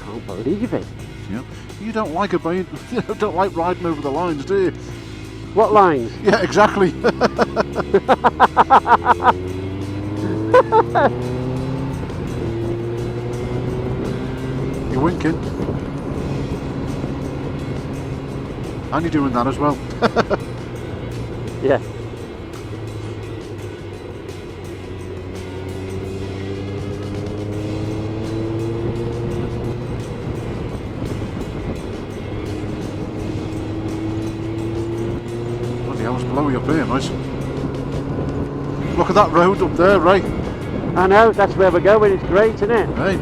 Can't believe it. Yeah. You don't like it, but you don't like riding over the lines, do you? What lines? Yeah, exactly. You're winking. And you're doing that as well. Yeah. Bloody hell, it's blowy up here, mate. Look at that road up there, Ray. I know, that's where we're going. It's great, isn't it? Hey.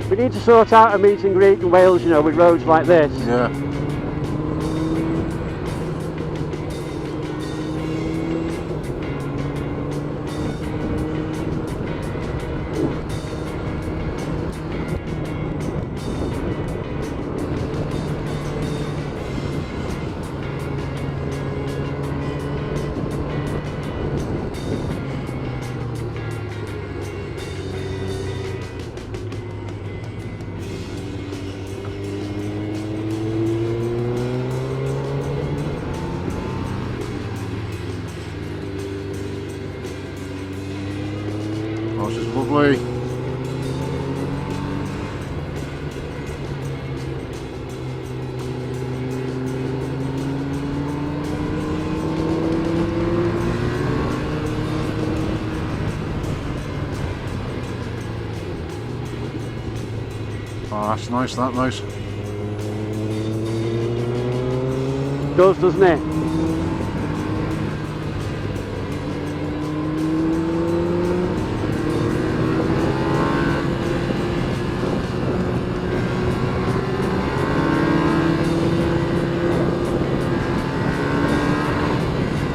We need to sort out a meet and greet in Wales, you know, with roads like this. Yeah. Oh, this is lovely. Oh, that's nice, that nice. Does, doesn't it?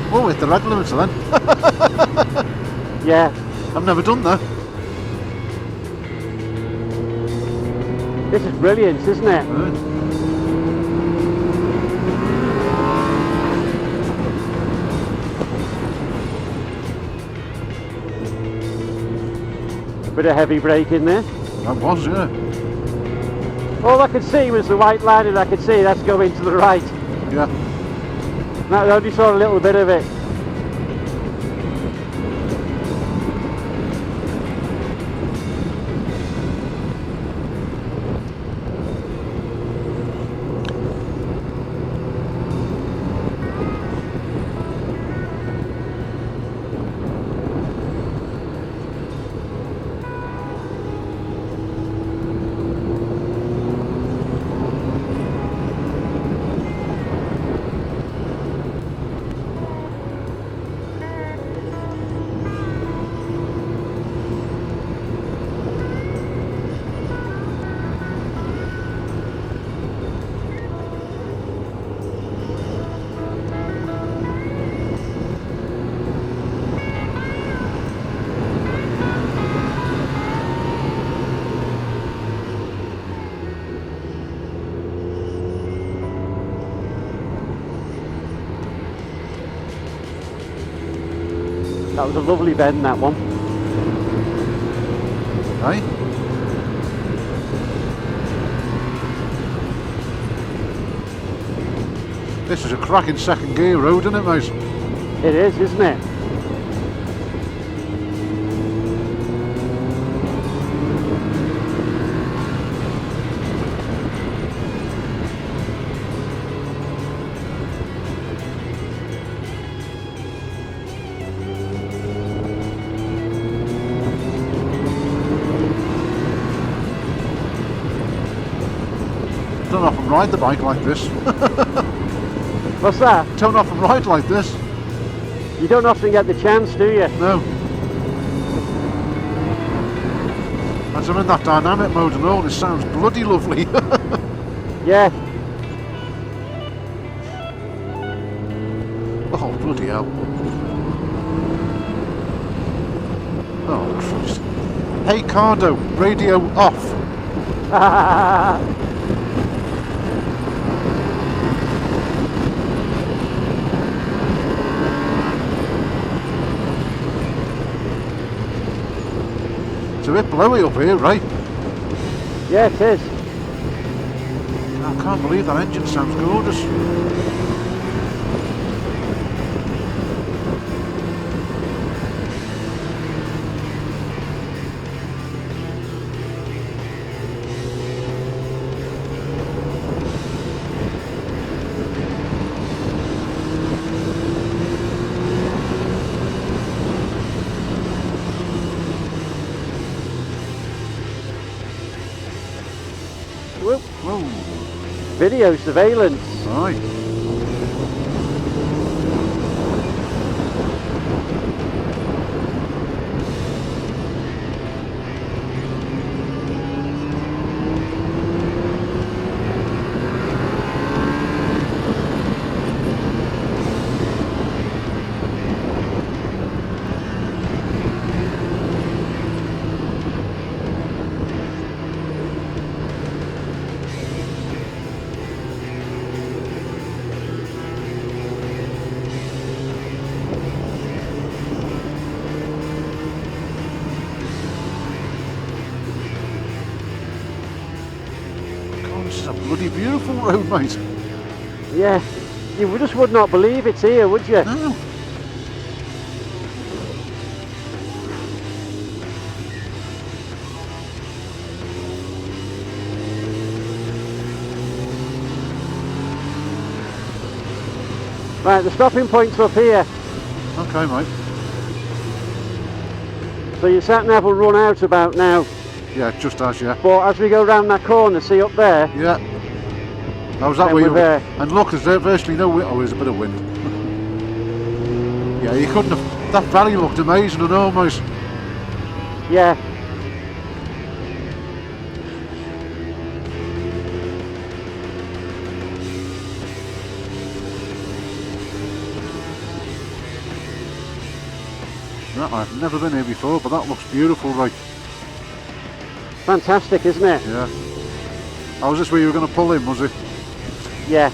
Oh, hit the red limiter then. Yeah. I've never done that. This is brilliant, isn't it? Bit of heavy brake in there. That was, yeah. All I could see was the white line, and I could see that's going to the right. Yeah. I only saw a little bit of it. That was a lovely bend, that one. Aye. This is a cracking second gear road, isn't it, mate? It is, isn't it? Don't often ride the bike like this. What's that? Don't often ride like this. You don't often get the chance, do you? No. As I'm in that dynamic mode and all, it sounds bloody lovely. Yeah. Oh, bloody hell. Oh, Christ. Hey, Cardo, radio off. bit blowy up here, right? Yeah, it is. I can't believe that engine sounds gorgeous. Whoop. Whoa. Video surveillance. Right. This is a bloody beautiful road, mate. Yeah, you just would not believe it's here, would you? No. Right, the stopping point's up here, Okay, mate. so your sat nav will run out about now. Yeah, just as, yeah. But as we go round that corner, see up there, Yeah. That was that Then way we're you there. And look, there's virtually no wind. Oh, there's a bit of wind. Yeah, you couldn't have. That valley looked amazing and almost. yeah. No, I've never been here before, but that looks beautiful, right? Fantastic, isn't it? Yeah. Oh, was this where you were going to pull in, was it? Yeah.